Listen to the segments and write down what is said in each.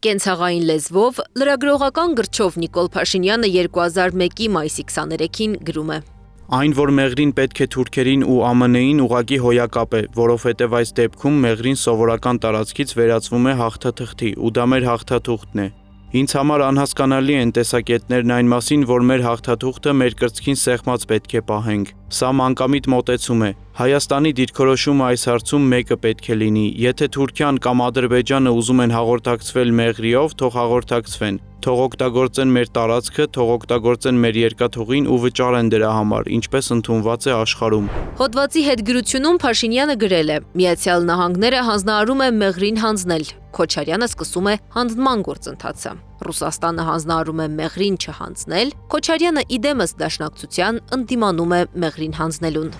Կենցաղային լեզվով լրագրողական գրչով Նիկոլ Փաշինյանը 2001-ի մայիսի 23-ին գրում է. Այն, որ Մեղրին պետք է թուրքերին ու ԱՄՆ-ին ուղղակի հոյակապ է, որովհետև այս դեպքում Մեղրին սովորական տարածքից վերածվում է հաղթաթղթի, ու դա մեր հաղթաթուղթն է։ Ինձ համար անհասկանալի են տեսակետներն այն մասին, որ մեր հաղթաթուղթը մեր կրծքին սեղմած պետք է պահենք։ Սա մանկամիտ մոտեցում է։ Հայաստանի դիրքորոշումը այս հարցում մեկը պետք է լինի։ Եթե Թուրքիան կամ Ադրբեջանը ուզում են հաղորդակցվել Մեղրիով, թող հաղորդակցվեն։ Թող օգտագործեն մեր տարածքը, թող օգտագործեն մեր երկաթուղին ու վճարեն դրա համար, ինչպես ընդունված է աշխարհում։ Հոդվածի հետգրությունում Փաշինյանը գրել է. Միացյալ Նահանգները հանձնարարում է Մեղրին հանձնել։ Քոչարյանը սկսում է հանձնման գործընթացը։ Ռուսաստանը հանձնարարում է Մեղրին չհանձնել, Քոչարյանը իդեմս դաշնակցության ընդդիմանում է Մեղրին հանձնելուն։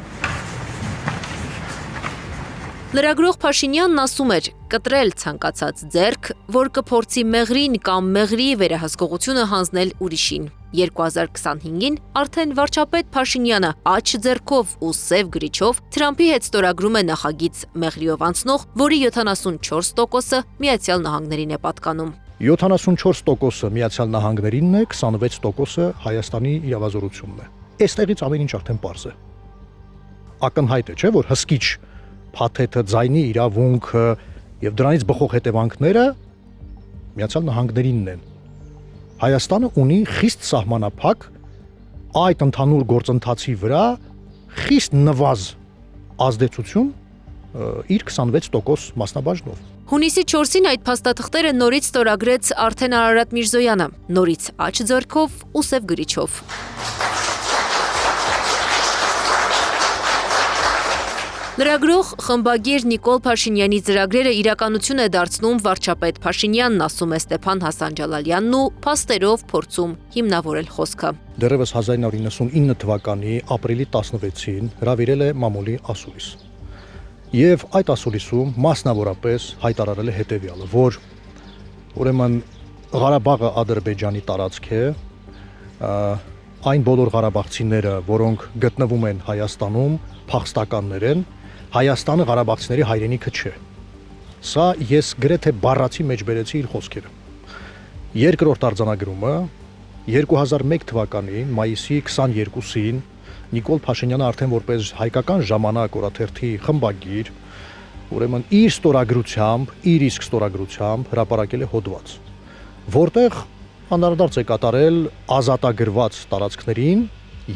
Լրագրող Փաշինյանն ասում էր. կտրել ցանկացած ձեռք, որ կփորձի Մեղրին կամ Մեղրի վերահսկողությունը հանձնել ուրիշին։ 2025-ին արդեն վարչապետ Փաշինյանը աջ ձեռքով ու սև գրիչով Թրամփի հետ ստորագրում է նախագիծ Մեղրիով անցնող, որի 74%-ը Միացյալ Նահանգներին է պատկանում։ 74%-ը Միացյալ Նահանգներինն է, 26%-ը Հայաստանի իրավազորությունն է։ Այստեղից ամեն ինչ արդեն պարզ է։ Ակնհայտ է, չէ՞, որ հսկիչ փաթեթը, ձայնի իրավունքը եւ դրանից բխող հետևանքները Միացյալ Նահանգներինն են։ Հայաստանը ունի խիստ սահմանափակ այդ ընդհանուր գործընթացի վրա խիստ նվազ ազդեցություն իր 26% մասնաբաժնով։ Հունիսի 4-ին այդ փաստաթղթերը նորից ստորագրեց արդեն Արարատ Միրզոյանը, նորից աջ ձեռքով ու սև գրիչով։ Լրագրող խմբագիր Նիկոլ Փաշինյանի ծրագրերը իրականություն է դարձնում վարչապետ Փաշինյանն, ասում է Ստեփան Հասանջալալյանն ու փաստերով փորձում հիմնավորել խոսքը։ Դեռևս 1999 թվականի ապրիլի 16-ին հրավիրել է մամուլի ասուլիս։ Եվ այդ ասուլիսում մասնավորապես հայտարարել է հետևյալը, որ ուրեմն Ղարաբաղը Ադրբեջանի տարածք է, այն բոլոր ղարաբաղցիները, որոնք գտնվում են Հայաստանում, փախստականներ են, Հայաստանը ղարաբաղցիների հայրենիքը չէ։ Սա ես գրեթե բառացի մեջ բերեցի իր խոսքերը։ Երկրորդ արձանագրումը 2001 թվականի մայիսի 22-ին Նիկոլ Փաշինյանը արդեն որպես հայկական ժամանակ օրաթերթի խմբագիր, ուրեմն իր ստորագրությամբ, իր իսկ ստորագրությամբ հրապարակել է հոդված, որտեղ անդրադարձ է կատարել ազատագրված տարածքներին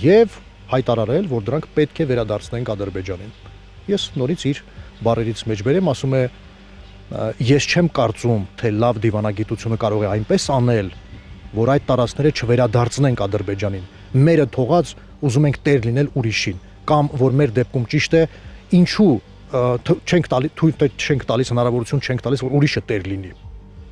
եւ հայտարարել, որ դրանք պետք է վերադարձնենք Ադրբեջանին։ Ես նորից իր բառերից մեջ բերեմ, ասում է. ես չեմ կարծում, թե լավ դիվանագիտությունը կարող է այնպես անել, որ այդ տարածքները չվերադարձնենք Ադրբեջանին։ Մերը թողած ուզում ենք տեր լինել ուրիշին, կամ որ մեր դեպքում ճիշտ է, ինչու չենք տալիս հնարավորություն չենք տալիս, որ ուրիշը տեր լինի։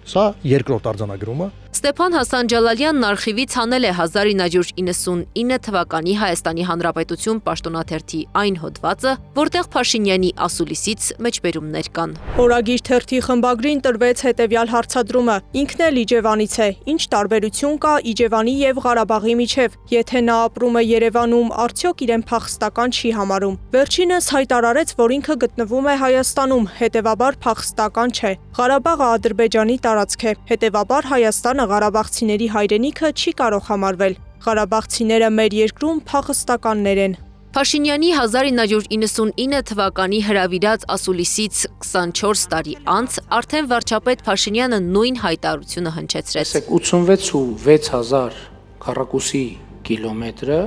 Սա երկրորդ արձանագրումը։ Ստեփան Հասանջալալյանն արխիվից հանել է 1999 թվականի Հայաստանի Հանրապետություն պաշտոնաթերթի այն հոդվածը, որտեղ Փաշինյանի ասուլիսից մեջբերումներ կան։ Օրագիր թերթի խմբագրին տրվեց հետևյալ հարցադրումը. ինքն էլ Իջևանից է, ինչ տարբերություն կա Իջևանի եւ Ղարաբաղի միջև, եթե նա ապրում է Երևանում, արդյոք իրեն փախստական չի համարում։ Վերջինս հայտարարեց, որ ինքը գտնվում է Հայաստանում, հետևաբար փախստական չէ։ Ղարաբաղը Ադրբեջանի տարածք է, հետևաբար Հայաստանը ղարաբաղցիների հայրենիքը չի կարող համարվել։ Ղարաբաղցիները մեր երկրում փախստականներ են։ Փաշինյանի 1999 թվականի հրավիրած ասուլիսից 24 տարի անց արդեն վարչապետ Փաշինյանը նույն հայտարարությունը հնչեցրեց։ 86,600 քառակուսի կիլոմետրը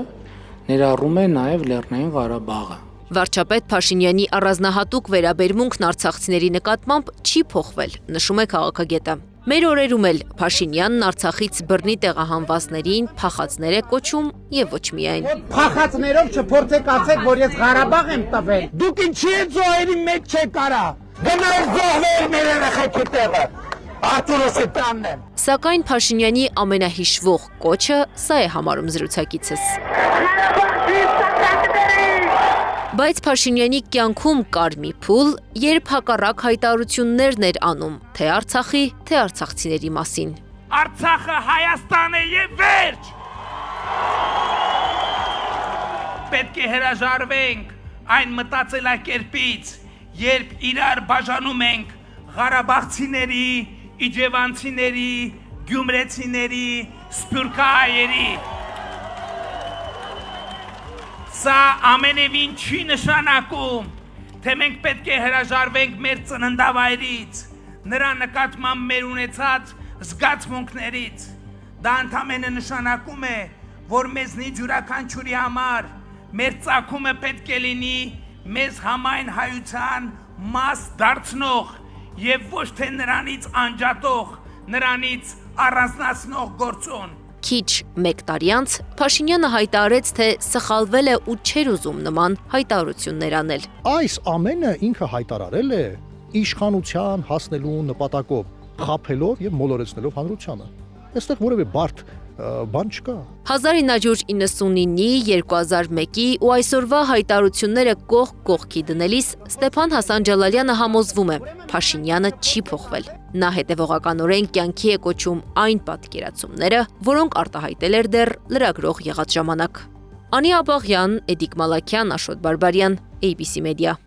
ներառում է նաև Լեռնային Ղարաբաղը։ Վարչապետ Փաշինյանի առանձնահատուկ վերաբերմունքն արցախցիների նկատմամբ չի փոխվել, նշում է քաղաքագետը։ Մեր օրերում էլ Փաշինյանն Արցախից բռնի տեղահանվածներին փախածներ է կոչում եւ ոչ միայն։ Փախածներով չփորձեք ասեք, որ ես Ղարաբաղ եմ տվել։ Դուք ինչի՞ եք զոհերի մեջ չեք կարա։ Գնալ զոհվել մեր երեխեքի տեղը։ Արտուրոսի տանն եմ։ Սակայն Փաշինյանի ամենահիշվող կոչը սա է համարում զրուցակիցս։ Բայց Փաշինյանի կյանքում կար մի փուլ, երբ հակառակ հայտարարություններն էր անում, թե Արցախի, թե արցախցիների մասին։ Արցախը Հայաստան է եւ վերջ։ Պետք է հրաժարվենք այն մտածելակերպից, երբ իրար բաժանում ենք Ղարաբաղցիների, իջևանցիների, գյումրեցիների, սփյուռքահայերի։ Սա ամենևին չի նշանակում, թե մենք պետք է հրաժարվենք մեր ծննդավայրից, նրա նկատմամբ մեր ունեցած զգացմունքներից։ Դա ընդամենը նշանակում է, որ մեզնից յուրաքանչյուրի համար մեր ծագումը պետք է լինի մեզ համայն հայության մաս դարձնող եւ ոչ թե նրանից անջատող, նրանից առանձնացնող գործոն։ Քիչ մեկ տարի անց Փաշինյանը հայտարարեց, թե սխալվել է ու չէր ուզում նման հայտարարություններ անել։ Այս ամենը ինքը հայտարարել է իշխանության հասնելու նպատակով, խաբելով եւ մոլորեցնելով հանրությանը։ Այստեղ որևէ բարդ բան չկա։ 1999-ի, 2001-ի ու այսօրվա հայտարարությունները կողք կողքի դնելիս Ստեփան Հասան Ջալալյանը համոզվում է, Փաշինյանը չի փոխվել։ Նա հետևողականորեն կյանքի է կոչում այն պատկերացումները, որոնք արտահայտել էր դեռ լրագրող եղած ժամանակ։ Անի Աբաղյան, Էդիկ Մալաքյան, Աշոտ Բարբարյան, ABC Media։